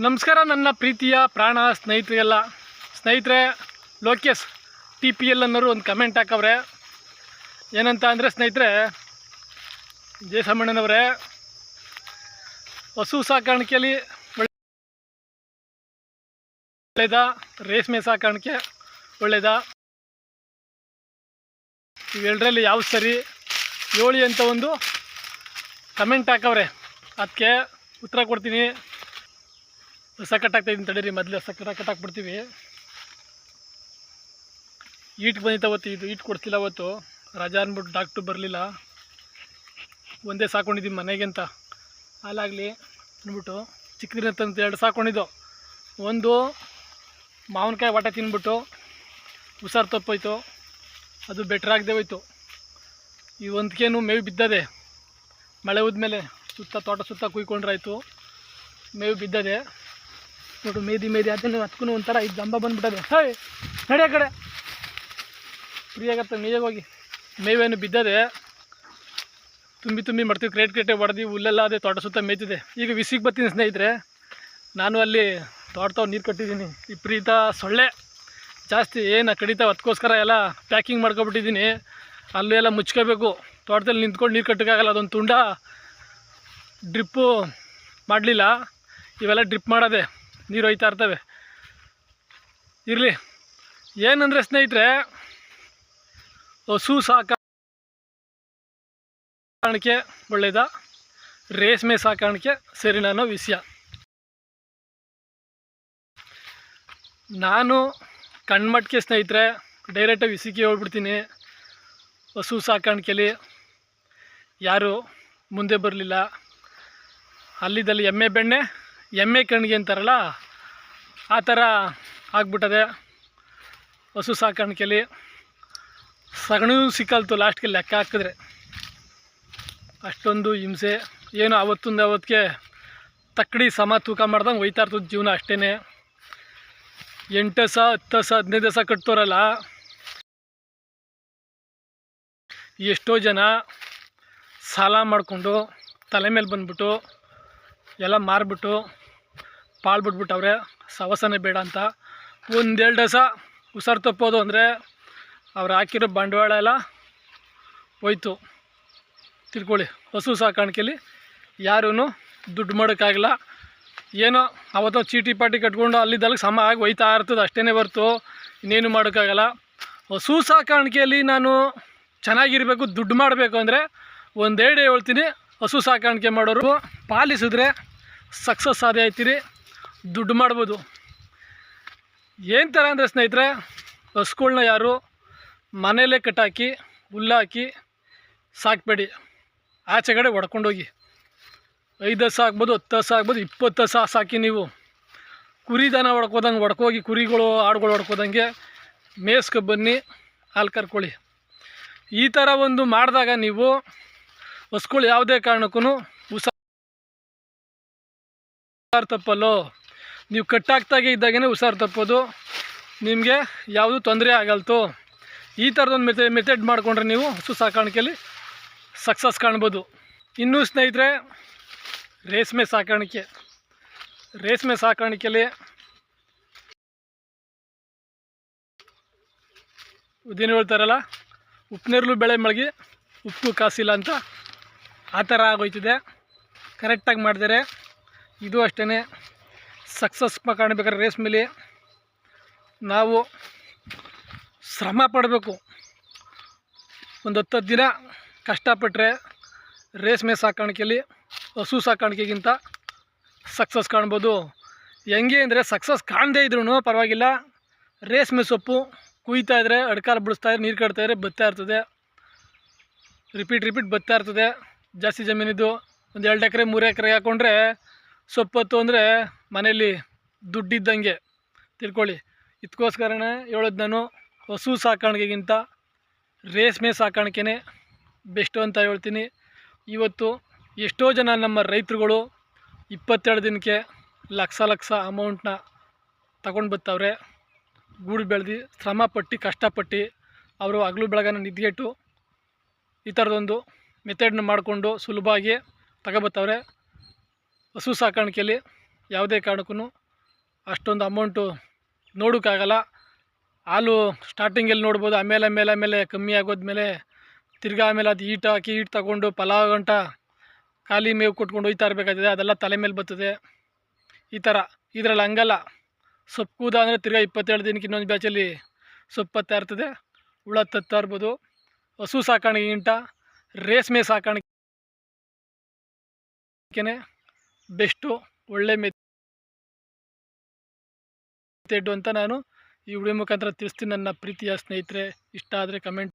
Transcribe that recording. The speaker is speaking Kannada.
ನಮಸ್ಕಾರ ನನ್ನ ಪ್ರೀತಿಯ ಪ್ರಾಣ ಸ್ನೇಹಿತರಿಗೆಲ್ಲ. ಸ್ನೇಹಿತರೆ, ಲೋಕೇಶ್ TPL ಅನ್ನೋರು ಒಂದು ಕಮೆಂಟ್ ಹಾಕವ್ರೆ. ಏನಂತ ಅಂದರೆ ಸ್ನೇಹಿತರೆ, ಜಯಸಮ್ಮಣ್ಣನವರೇ, ಹಸು ಸಾಕಾಣಿಕೆಯಲ್ಲಿ ಒಳ್ಳೆಯದಾ, ರೇಷ್ಮೆ ಸಾಕಾಣಿಕೆ ಒಳ್ಳೆಯದಾ, ಇವೆರಡರಲ್ಲಿ ಯಾವ್ದು ಸರಿ ಹೇಳಿ ಅಂತ ಒಂದು ಕಮೆಂಟ್ ಹಾಕವ್ರೆ. ಅದಕ್ಕೆ ಉತ್ತರ ಕೊಡ್ತೀನಿ. ಹೊಸ ಕಟ್ಟಾಗ್ತಾಯಿದ್ದೀನಿ ತಡೀರಿ, ಮೊದಲು ಹೊಸ ಕಟ್ಟಾಕ್ಬಿಡ್ತೀವಿ. ಈಟ್ ಬಂದಿತ್ತು ಅವತ್ತು, ಇದು ಈಟ್ ಕೊಡ್ತಿಲ್ಲ ಅವತ್ತು. ರಜಾ ಅಂದ್ಬಿಟ್ಟು ಡಾಕ್ಟ್ರು ಬರಲಿಲ್ಲ. ಒಂದೇ ಸಾಕೊಂಡಿದ್ದೀವಿ ಮನೆಗೆ ಅಂತ, ಹಾಲಾಗಲಿ ಅಂದ್ಬಿಟ್ಟು ಚಿಕ್ಕದಿನ ತಂದು 2 ಸಾಕೊಂಡಿದ್ದು. ಒಂದು ಮಾವಿನಕಾಯಿ ವಾಟೆ ತಿಂದ್ಬಿಟ್ಟು ಹುಷಾರು ತಪ್ಪೋಯ್ತು, ಅದು ಬೆಟ್ರ್ ಆಗದೆ ಹೋಯ್ತು. ಈ ಒಂದಕ್ಕೇನು ಮೇವು ಬಿದ್ದದೆ, ಮಳೆ ಹೋದ್ಮೇಲೆ ತೋಟ ಸುತ್ತ ಕುಯ್ಕೊಂಡ್ರಾಯ್ತು, ಮೇವು ಬಿದ್ದದೆ ನೋಡು. ಮೇದಿ ಅದನ್ನು ಹತ್ಕೊಂಡು ಒಂಥರ ಇದು ಜಂಬ ಬಂದುಬಿಟ್ಟದೆ. ಹೇ ನಡೆಯ ಕಡೆ ಫ್ರೀ ಆಗತ್ತೆ, ಮೇಯಾಗ ಹೋಗಿ. ಮೇವೇನು ಬಿದ್ದದೆ, ತುಂಬಿ ಮಾಡ್ತೀವಿ, ಕ್ರೇಟೆ ಹೊಡೆದು ಹುಲ್ಲೆಲ್ಲ ಅದೇ ತೋಟ ಸುತ್ತ ಮೇಯ್ತಿದೆ. ಈಗ ವಿಸಿಗೆ ಬರ್ತೀನಿ ಸ್ನೇಹಿತರೆ. ನಾನು ಅಲ್ಲಿ ತೋಟತಾವ್ ನೀರು ಕಟ್ಟಿದ್ದೀನಿ. ವಿಪರೀತ ಸೊಳ್ಳೆ ಜಾಸ್ತಿ ಏನು ಕಡಿತಾವೆ, ಅದಕ್ಕೋಸ್ಕರ ಎಲ್ಲ ಪ್ಯಾಕಿಂಗ್ ಮಾಡ್ಕೊಬಿಟ್ಟಿದ್ದೀನಿ. ಅಲ್ಲೂ ಎಲ್ಲ ಮುಚ್ಕೋಬೇಕು. ತೋಟದಲ್ಲಿ ನಿಂತ್ಕೊಂಡು ನೀರು ಕಟ್ಟೋಕ್ಕಾಗಲ್ಲ, ಅದೊಂದು ತುಂಡ ಡ್ರಿಪ್ಪು ಮಾಡಲಿಲ್ಲ. ಇವೆಲ್ಲ ಡ್ರಿಪ್ ಮಾಡೋದೆ, ನೀರು ಹೋಯ್ತಾ ಇರ್ತವೆ. ಇರಲಿ. ಏನಂದರೆ ಸ್ನೇಹಿತರೆ, ಹಸು ಸಾಕಾಣಿಕೆ ಒಳ್ಳೆಯದಾ, ರೇಷ್ಮೆ ಸಾಕಾಣಿಕೆ ಸರಿನಾ ಅನ್ನೋ ವಿಷಯ. ನಾನು ಕಣ್ಮಟ್ಟಿಗೆ ಸ್ನೇಹಿತರೆ ಡೈರೆಕ್ಟಾಗಿ ವಿಷಯಕ್ಕೆ ಹೇಳ್ಬಿಡ್ತೀನಿ. ಹಸು ಸಾಕಾಣಿಕೆಯಲ್ಲಿ ಯಾರು ಮುಂದೆ ಬರಲಿಲ್ಲ. ಅಲ್ಲಿದ್ದಲ್ಲಿ ಎಮ್ಮೆ ಕಣ್ಣಿಗೆ ಅಂತಾರಲ್ಲ, ಆ ಥರ ಆಗ್ಬಿಟ್ಟದೆ. ಹಸು ಸಾಕಾಣಿಕೆಯಲ್ಲಿ ಸಗಣಿಯೂ ಸಿಕ್ಕಲ್ತು ಲಾಸ್ಟ್ಗೆ ಲೆಕ್ಕ ಹಾಕಿದ್ರೆ. ಅಷ್ಟೊಂದು ಹಿಂಸೆ. ಏನು ಅವತ್ತಿಗೆ ತಕ್ಕಡಿ ಸಮ ತೂಕ ಮಾಡ್ದಂಗೆ ಒಯ್ತಾ ಇರ್ತದೆ ಜೀವನ ಅಷ್ಟೇ. 8 ದಿವಸ 10 ದಿವಸ 15 ದಿವಸ ಕಟ್ತೋರಲ್ಲ, ಎಷ್ಟೋ ಜನ ಸಾಲ ಮಾಡಿಕೊಂಡು ತಲೆ ಮೇಲೆ ಬಂದ್ಬಿಟ್ಟು ಎಲ್ಲ ಮಾರ್ಬಿಟ್ಟು ಪಾಳು ಬಿಟ್ಬಿಟ್ಟವ್ರೆ. ಸವಸನೆ ಬೇಡ ಅಂತ 1-2 ದಿವಸ ಹುಷಾರು ತಪ್ಪೋದು ಅಂದರೆ ಅವ್ರು ಹಾಕಿರೋ ಬಂಡವಾಳ ಎಲ್ಲ ಹೋಯ್ತು. ತಿಳ್ಕೊಳ್ಳಿ, ಹಸು ಸಾಕಾಣಿಕೆಯಲ್ಲಿ ಯಾರೂ ದುಡ್ಡು ಮಾಡೋಕ್ಕಾಗಲ್ಲ. ಏನೋ ಅವತ್ತು ಚೀಟಿ ಪಾಟಿ ಕಟ್ಕೊಂಡು ಅಲ್ಲಿದ್ದಲ್ಲಿಗೆ ಸಮ ಆಗಿ ಹೋಯ್ತಾ ಇರ್ತದೆ ಅಷ್ಟೇ ಹೊರ್ತು ಇನ್ನೇನು ಮಾಡೋಕ್ಕಾಗಲ್ಲ. ಹಸು ಸಾಕಾಣಿಕೆಯಲ್ಲಿ ನಾನು ಚೆನ್ನಾಗಿರಬೇಕು, ದುಡ್ಡು ಮಾಡಬೇಕು ಅಂದರೆ ಒಂದೆರಡು ಹೇಳ್ತೀನಿ. ಹಸು ಸಾಕಾಣಿಕೆ ಮಾಡೋರು ಪಾಲಿಸಿದ್ರೆ ಸಕ್ಸಸ್ ಆದೇ ಆಯ್ತೀರಿ, ದುಡ್ಡು ಮಾಡ್ಬೋದು. ಏನು ಥರ ಅಂದರೆ ಸ್ನೇಹಿತರೆ, ಹಸುಗಳ್ನ ಯಾರು ಮನೆಯಲ್ಲೇ ಕಟ್ಟಾಕಿ ಹುಲ್ಲಾಕಿ ಸಾಕಬೇಡಿ. ಆಚೆಗಡೆ ಹೊಡ್ಕೊಂಡೋಗಿ 5 ದಿವಸ ಆಗ್ಬೋದು, 10 ದಿವಸ ಆಗ್ಬೋದು, 20 ದಿವಸ ಸಾಕಿ. ನೀವು ಕುರಿ ದನ ಹೊಡ್ಕೋಗಿ ಕುರಿಗಳು ಆಡುಗಳು ಹೊಡ್ಕೋದಂಗೆ ಮೇಸ್ಕೊ ಬನ್ನಿ, ಹಾಲು ಕರ್ಕೊಳ್ಳಿ. ಈ ಥರ ಒಂದು ಮಾಡಿದಾಗ ನೀವು ಹಸುಗಳು ಯಾವುದೇ ಕಾರಣಕ್ಕೂ ಹುಷಾರು ತಪ್ಪಲ್ಲೋ. ನೀವು ಕಟ್ಟಾಕ್ತಾಗೆ ಇದ್ದಾಗೇ ಹುಷಾರು ತಪ್ಪೋದು, ನಿಮಗೆ ಯಾವುದೂ ತೊಂದರೆ ಆಗಲ್ತು. ಈ ಥರದೊಂದು ಮೆಥಡ್ ಮಾಡಿಕೊಂಡ್ರೆ ನೀವು ಹಸು ಸಾಕಾಣಿಕೆಯಲ್ಲಿ ಸಕ್ಸಸ್ ಕಾಣ್ಬೋದು. ಇನ್ನೂ ಸ್ನೇಹಿತರೆ, ರೇಷ್ಮೆ ಸಾಕಾಣಿಕೆಯಲ್ಲಿ ಉದ್ದಿನ ಹೇಳ್ತಾರಲ್ಲ, ಉಪ್ಪಿನೀರ್ಲು ಬೆಳೆ ಮಳಗಿ ಉಪ್ಪು ಕಾಸಿಲ್ಲ ಅಂತ, ಆ ಥರ ಆಗೋಯ್ತಿದೆ. ಕರೆಕ್ಟಾಗಿ ಮಾಡಿದರೆ ಇದು ಅಷ್ಟೇ ಸಕ್ಸಸ್ ಕಾಣಬೇಕಾದ್ರೆ ರೇಷ್ಮೆಲಿ ನಾವು ಶ್ರಮ ಪಡಬೇಕು. ಒಂದು 10 ದಿನ ಕಷ್ಟಪಟ್ಟರೆ ರೇಷ್ಮೆ ಸಾಕಾಣಿಕೆಯಲ್ಲಿ ಹಸು ಸಾಕಾಣಿಕೆಗಿಂತ ಸಕ್ಸಸ್ ಕಾಣ್ಬೋದು. ಹೆಂಗೆ ಅಂದರೆ, ಸಕ್ಸಸ್ ಕಾಣದೇ ಇದ್ರೂ ಪರವಾಗಿಲ್ಲ, ರೇಷ್ಮೆ ಸೊಪ್ಪು ಕುಯ್ತಾಯಿದ್ರೆ, ಅಡ್ಕಾಲ ಬಿಡಿಸ್ತಾಯಿದ್ರೆ, ನೀರು ಕಟ್ತಾಯಿದ್ರೆ ಬತ್ತಾ ಇರ್ತದೆ. ರಿಪೀಟ್ ಬರ್ತಾ ಇರ್ತದೆ. ಜಾಸ್ತಿ ಜಮೀನಿದ್ದು 1 2 ಎಕರೆ 3 ಎಕರೆ ಹಾಕ್ಕೊಂಡ್ರೆ ಸೊಪ್ಪತ್ತು ಅಂದರೆ ಮನೇಲಿ ದುಡ್ಡಿದ್ದಂಗೆ ತಿಳ್ಕೊಳ್ಳಿ. ಇದಕ್ಕೋಸ್ಕರನೇ ಹೇಳೋದು ನಾನು, ಹಸು ಸಾಕಾಣಿಕೆಗಿಂತ ರೇಷ್ಮೆ ಸಾಕಾಣಿಕೆನೇ ಬೆಸ್ಟು ಅಂತ ಹೇಳ್ತೀನಿ. ಇವತ್ತು ಎಷ್ಟೋ ಜನ ನಮ್ಮ ರೈತರುಗಳು 22 ದಿನಕ್ಕೆ ಲಕ್ಷ ಅಮೌಂಟ್ನ ತಗೊಂಡು ಬರ್ತಾವ್ರೆ. ಗೂಡು ಬೆಳೆದು ಶ್ರಮಪಟ್ಟು ಕಷ್ಟಪಟ್ಟು ಅವರು ಹಗಲು ಬೆಳಗನ ನಿದ್ಗೆಟ್ಟು ಈ ಥರದೊಂದು ಮೆಥಡ್ನ ಮಾಡಿಕೊಂಡು ಸುಲಭವಾಗಿ ತಗೊಬತ್ತವ್ರೆ. ಹಸು ಸಾಕಾಣಿಕೆಯಲ್ಲಿ ಯಾವುದೇ ಕಾರಣಕ್ಕೂ ಅಷ್ಟೊಂದು ಅಮೌಂಟು ನೋಡೋಕ್ಕಾಗಲ್ಲ. ಹಾಲು ಸ್ಟಾರ್ಟಿಂಗಲ್ಲಿ ನೋಡ್ಬೋದು, ಆಮೇಲೆ ಕಮ್ಮಿ ಆಗೋದ್ಮೇಲೆ ತಿರ್ಗಾ ಆಮೇಲೆ ಅದು ಈಟ್ ತಗೊಂಡು ಪಲಾವ್ ಗಂಟ ಖಾಲಿ ಮೇವು ಕೊಟ್ಕೊಂಡು ಹೋಯ್ತಾ ಇರಬೇಕಾಗ್ತದೆ. ಅದೆಲ್ಲ ತಲೆ ಮೇಲೆ ಬರ್ತದೆ. ಈ ಥರ ಇದರಲ್ಲಿ ಹಂಗಲ್ಲ. ಸೊಪ್ಪು ಕೂದ ಅಂದರೆ ತಿರ್ಗಾ 27 ದಿನಕ್ಕೆ ಇನ್ನೊಂದು ಬ್ಯಾಚಲ್ಲಿ ಸೊಪ್ಪು ಹತ್ತಾ ಇರ್ತದೆ, ಹುಳ ತತ್ತಾ ಇರ್ಬೋದು. ಹಸು ಸಾಕಾಣಿಕೆಗಿಂತ ರೇಷ್ಮೆ ಸಾಕಾಣಿಕೆನೇ ಬೆಸ್ಟು, ಒಳ್ಳೆ ಮೆಥೆಡ್ ಅಂತ ನಾನು ಈ ವಿಡಿಯೋ ಮುಖಾಂತರ ತಿಳಿಸ್ತೀನಿ ನನ್ನ ಪ್ರೀತಿಯ ಸ್ನೇಹಿತರೆ. ಇಷ್ಟ ಆದರೆ ಕಮೆಂಟ್